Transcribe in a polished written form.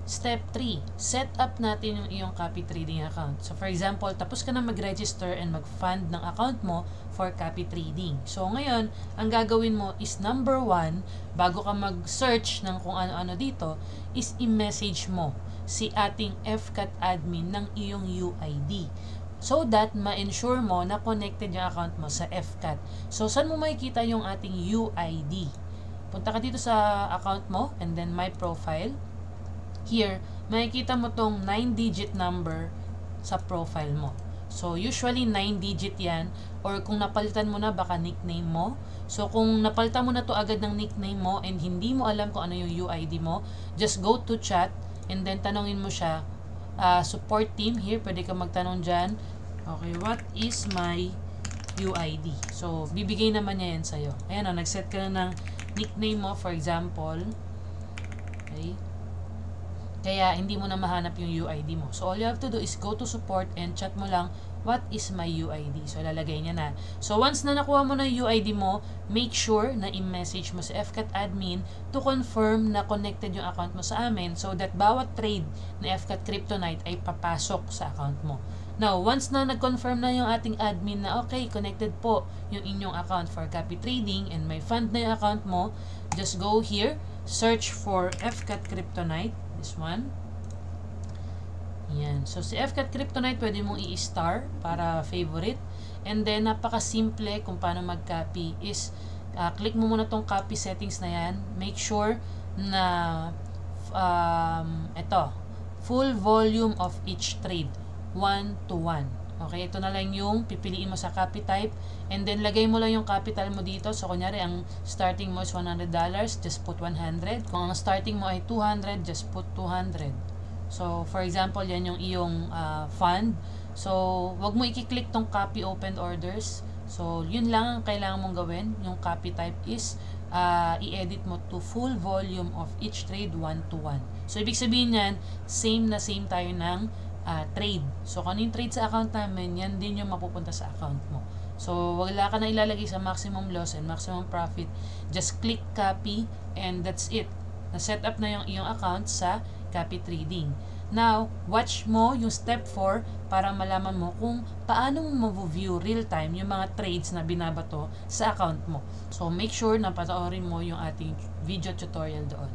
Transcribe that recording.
Step 3, set up natin yung iyong copy trading account. So for example, tapos ka na mag-register and mag-fund ng account mo for copy trading. So ngayon, ang gagawin mo is number 1, bago ka mag-search ng kung ano-ano dito, is i-message mo si ating FCAT admin ng iyong UID. So that ma-ensure mo na connected yung account mo sa FCAT. So saan mo makikita yung ating UID? Punta ka dito sa account mo and then my profile. Here, makikita mo tong 9-digit number sa profile mo. So, usually 9-digit yan, or kung napalitan mo na, baka nickname mo. So, kung napalitan mo na to agad ng nickname mo and hindi mo alam kung ano yung UID mo, just go to chat and then tanongin mo siya. Support team, here, pwede ka magtanong dyan. Okay, what is my UID? So, bibigay naman niya yan sa'yo. Ayan o, nag-set ka na ng nickname mo, for example. Okay. Kaya, hindi mo na mahanap yung UID mo. So, all you have to do is go to support and chat mo lang, what is my UID? So, lalagay niya na. So, once na nakuha mo na yung UID mo, make sure na i-message mo sa FCAT admin to confirm na connected yung account mo sa amin so that bawat trade na FCAT Kryptonite ay papasok sa account mo. Now, once na nag-confirm na yung ating admin na okay, connected po yung inyong account for copy trading and may fund na yung account mo, just go here, search for FCAT Kryptonite. This one. Yan. So, si FCAT Kryptonite, pwede mong i-star para favorite. And then, napaka-simple kung paano mag-copy is, click mo muna tong copy settings na yan. Make sure na, ito, full volume of each trade. 1:1. Okay, ito na lang yung pipiliin mo sa copy type. And then, lagay mo lang yung capital mo dito. So, kunyari, ang starting mo is $100, just put 100. Kung ang starting mo ay 200, just put 200. So, for example, yan yung iyong fund. So, wag mo i-click tong copy open orders. So, yun lang ang kailangan mong gawin. Yung copy type is i-edit mo to full volume of each trade 1:1. So, ibig sabihin yan, same na same tayo ng trade. So, kung ano yung trade sa account namin, yan din yung mapupunta sa account mo. So, wala ka na ilalagay sa maximum loss and maximum profit. Just click copy and that's it. Na-set up na yung iyong account sa copy trading. Now, watch mo yung step 4 para malaman mo kung paano mo ma-view real-time yung mga trades na binabato sa account mo. So, make sure na panoorin mo yung ating video tutorial doon.